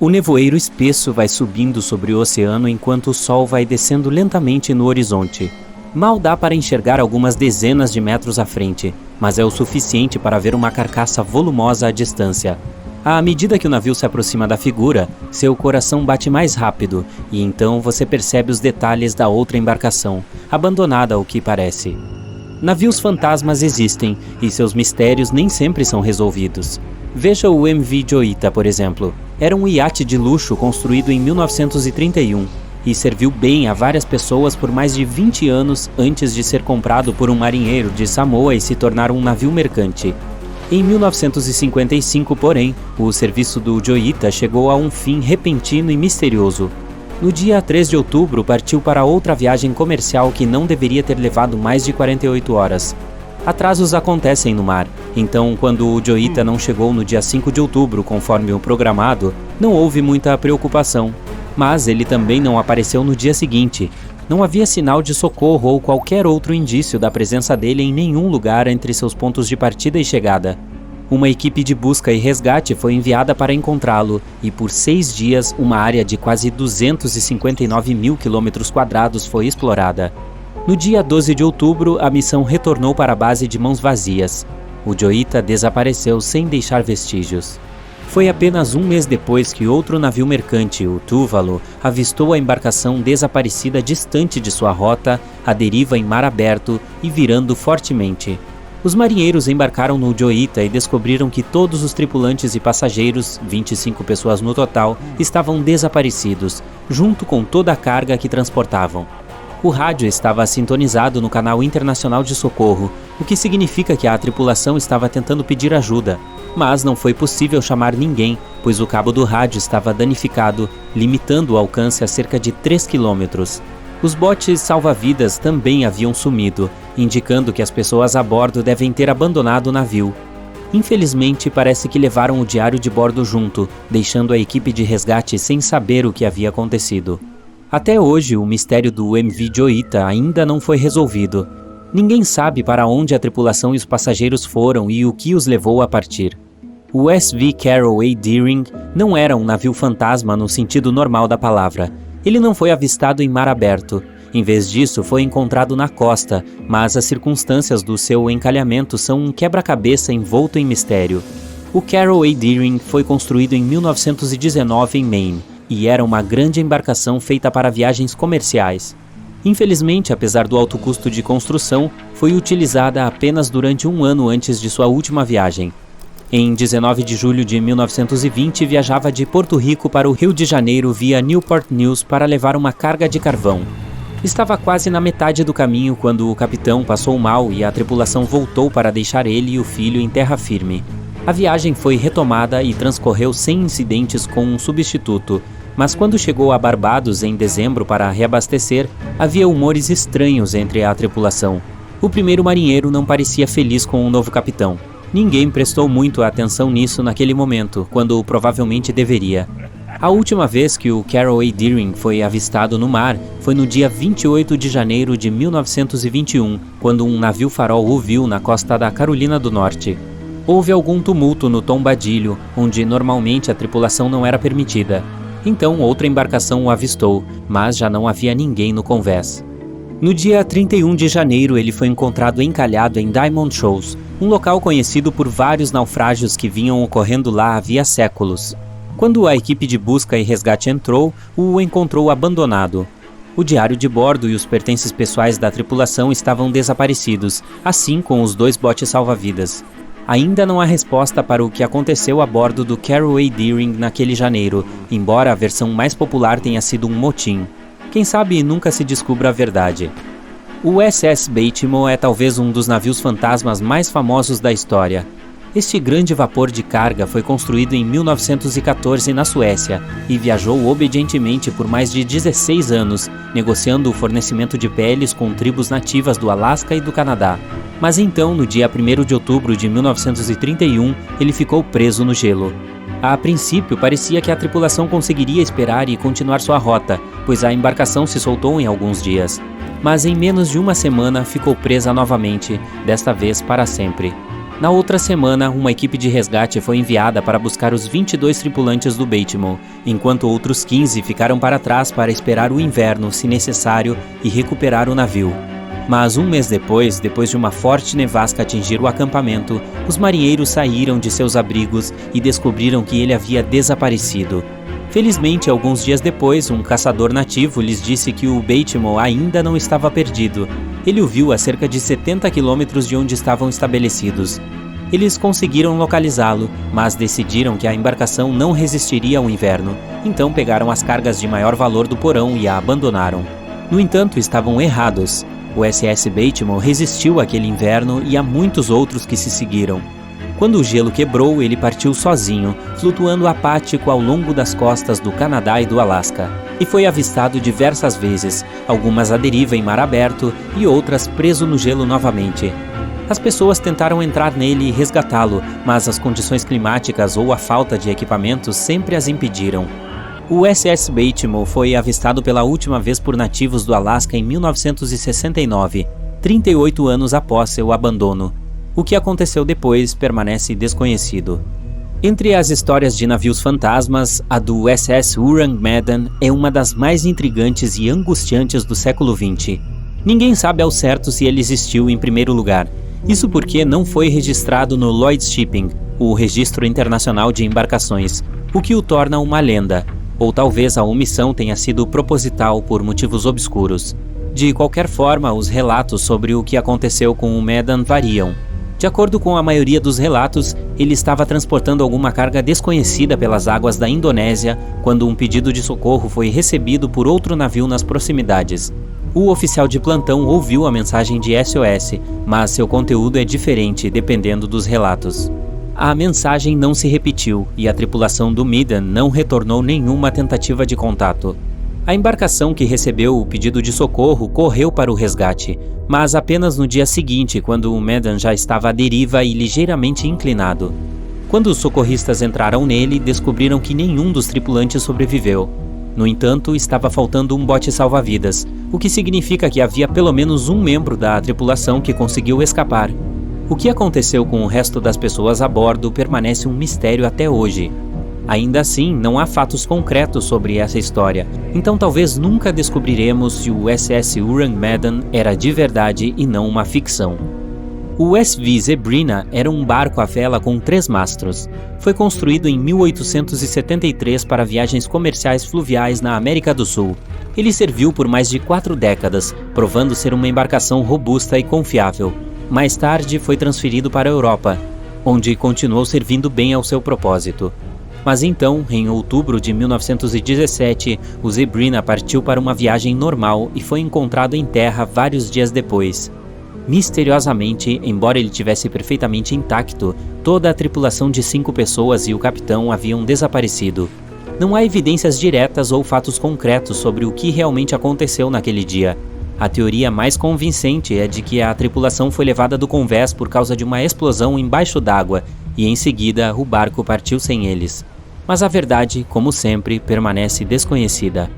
O nevoeiro espesso vai subindo sobre o oceano enquanto o sol vai descendo lentamente no horizonte. Mal dá para enxergar algumas dezenas de metros à frente, mas é o suficiente para ver uma carcaça volumosa à distância. À medida que o navio se aproxima da figura, seu coração bate mais rápido, e então você percebe os detalhes da outra embarcação, abandonada ao que parece. Navios fantasmas existem, e seus mistérios nem sempre são resolvidos. Veja o MV Joita, por exemplo. Era um iate de luxo construído em 1931 e serviu bem a várias pessoas por mais de 20 anos antes de ser comprado por um marinheiro de Samoa e se tornar um navio mercante. Em 1955, porém, o serviço do Joita chegou a um fim repentino e misterioso. No dia 3 de outubro, partiu para outra viagem comercial que não deveria ter levado mais de 48 horas. Atrasos acontecem no mar, então quando o Joita não chegou no dia 5 de outubro, conforme o programado, não houve muita preocupação. Mas ele também não apareceu no dia seguinte. Não havia sinal de socorro ou qualquer outro indício da presença dele em nenhum lugar entre seus pontos de partida e chegada. Uma equipe de busca e resgate foi enviada para encontrá-lo e por 6 dias uma área de quase 259 mil km² foi explorada. No dia 12 de outubro, a missão retornou para a base de mãos vazias. O Joita desapareceu sem deixar vestígios. Foi apenas um mês depois que outro navio mercante, o Tuvalu, avistou a embarcação desaparecida distante de sua rota, à deriva em mar aberto e virando fortemente. Os marinheiros embarcaram no Joita e descobriram que todos os tripulantes e passageiros, 25 pessoas no total, estavam desaparecidos, junto com toda a carga que transportavam. O rádio estava sintonizado no canal internacional de socorro, o que significa que a tripulação estava tentando pedir ajuda. Mas não foi possível chamar ninguém, pois o cabo do rádio estava danificado, limitando o alcance a cerca de 3 quilômetros. Os botes salva-vidas também haviam sumido, indicando que as pessoas a bordo devem ter abandonado o navio. Infelizmente, parece que levaram o diário de bordo junto, deixando a equipe de resgate sem saber o que havia acontecido. Até hoje, o mistério do MV Joita ainda não foi resolvido. Ninguém sabe para onde a tripulação e os passageiros foram e o que os levou a partir. O SV Carroll A. Deering não era um navio fantasma no sentido normal da palavra. Ele não foi avistado em mar aberto. Em vez disso, foi encontrado na costa, mas as circunstâncias do seu encalhamento são um quebra-cabeça envolto em mistério. O Carroll A. Deering foi construído em 1919 em Maine, e era uma grande embarcação feita para viagens comerciais. Infelizmente, apesar do alto custo de construção, foi utilizada apenas durante um ano antes de sua última viagem. Em 19 de julho de 1920, viajava de Porto Rico para o Rio de Janeiro via Newport News para levar uma carga de carvão. Estava quase na metade do caminho quando o capitão passou mal e a tripulação voltou para deixar ele e o filho em terra firme. A viagem foi retomada e transcorreu sem incidentes com um substituto, mas quando chegou a Barbados em dezembro para reabastecer, havia humores estranhos entre a tripulação. O primeiro marinheiro não parecia feliz com o novo capitão. Ninguém prestou muito atenção nisso naquele momento, quando provavelmente deveria. A última vez que o Carroll A. Deering foi avistado no mar foi no dia 28 de janeiro de 1921, quando um navio farol o viu na costa da Carolina do Norte. Houve algum tumulto no Tombadilho, onde normalmente a tripulação não era permitida. Então outra embarcação o avistou, mas já não havia ninguém no convés. No dia 31 de janeiro ele foi encontrado encalhado em Diamond Shoals, um local conhecido por vários naufrágios que vinham ocorrendo lá havia séculos. Quando a equipe de busca e resgate entrou, o encontrou abandonado. O diário de bordo e os pertences pessoais da tripulação estavam desaparecidos, assim como os 2 botes salva-vidas. Ainda não há resposta para o que aconteceu a bordo do Carroll A. Deering naquele janeiro, embora a versão mais popular tenha sido um motim. Quem sabe nunca se descubra a verdade. O SS Baltimore é talvez um dos navios fantasmas mais famosos da história. Este grande vapor de carga foi construído em 1914 na Suécia e viajou obedientemente por mais de 16 anos, negociando o fornecimento de peles com tribos nativas do Alasca e do Canadá. Mas então, no dia 1º de outubro de 1931, ele ficou preso no gelo. A princípio, parecia que a tripulação conseguiria esperar e continuar sua rota, pois a embarcação se soltou em alguns dias. Mas em menos de uma semana ficou presa novamente, desta vez para sempre. Na outra semana, uma equipe de resgate foi enviada para buscar os 22 tripulantes do Baltimore, enquanto outros 15 ficaram para trás para esperar o inverno, se necessário, e recuperar o navio. Mas um mês depois de uma forte nevasca atingir o acampamento, os marinheiros saíram de seus abrigos e descobriram que ele havia desaparecido. Felizmente, alguns dias depois, um caçador nativo lhes disse que o Baltimore ainda não estava perdido. Ele o viu a cerca de 70 quilômetros de onde estavam estabelecidos. Eles conseguiram localizá-lo, mas decidiram que a embarcação não resistiria ao inverno, então pegaram as cargas de maior valor do porão e a abandonaram. No entanto, estavam errados. O SS Baltimore resistiu àquele inverno e a muitos outros que se seguiram. Quando o gelo quebrou, ele partiu sozinho, flutuando apático ao longo das costas do Canadá e do Alasca, e foi avistado diversas vezes, algumas à deriva em mar aberto e outras preso no gelo novamente. As pessoas tentaram entrar nele e resgatá-lo, mas as condições climáticas ou a falta de equipamentos sempre as impediram. O SS Baltimore foi avistado pela última vez por nativos do Alasca em 1969, 38 anos após seu abandono. O que aconteceu depois permanece desconhecido. Entre as histórias de navios fantasmas, a do SS Hurrah Madden é uma das mais intrigantes e angustiantes do século XX. Ninguém sabe ao certo se ele existiu em primeiro lugar. Isso porque não foi registrado no Lloyd's Shipping, o registro internacional de embarcações, o que o torna uma lenda. Ou talvez a omissão tenha sido proposital por motivos obscuros. De qualquer forma, os relatos sobre o que aconteceu com o Madden variam. De acordo com a maioria dos relatos, ele estava transportando alguma carga desconhecida pelas águas da Indonésia quando um pedido de socorro foi recebido por outro navio nas proximidades. O oficial de plantão ouviu a mensagem de SOS, mas seu conteúdo é diferente dependendo dos relatos. A mensagem não se repetiu e a tripulação do Madden não retornou nenhuma tentativa de contato. A embarcação que recebeu o pedido de socorro correu para o resgate, mas apenas no dia seguinte, quando o Madden já estava à deriva e ligeiramente inclinado. Quando os socorristas entraram nele, descobriram que nenhum dos tripulantes sobreviveu. No entanto, estava faltando um bote salva-vidas, o que significa que havia pelo menos um membro da tripulação que conseguiu escapar. O que aconteceu com o resto das pessoas a bordo permanece um mistério até hoje. Ainda assim, não há fatos concretos sobre essa história, então talvez nunca descobriremos se o SS Hurrah Madden era de verdade e não uma ficção. O SV Zebrina era um barco à vela com 3 mastros. Foi construído em 1873 para viagens comerciais fluviais na América do Sul. Ele serviu por mais de 4 décadas, provando ser uma embarcação robusta e confiável. Mais tarde foi transferido para a Europa, onde continuou servindo bem ao seu propósito. Mas então, em outubro de 1917, o Zebrina partiu para uma viagem normal e foi encontrado em terra vários dias depois. Misteriosamente, embora ele tivesse perfeitamente intacto, toda a tripulação de 5 pessoas e o capitão haviam desaparecido. Não há evidências diretas ou fatos concretos sobre o que realmente aconteceu naquele dia. A teoria mais convincente é de que a tripulação foi levada do convés por causa de uma explosão embaixo d'água e, em seguida, o barco partiu sem eles. Mas a verdade, como sempre, permanece desconhecida.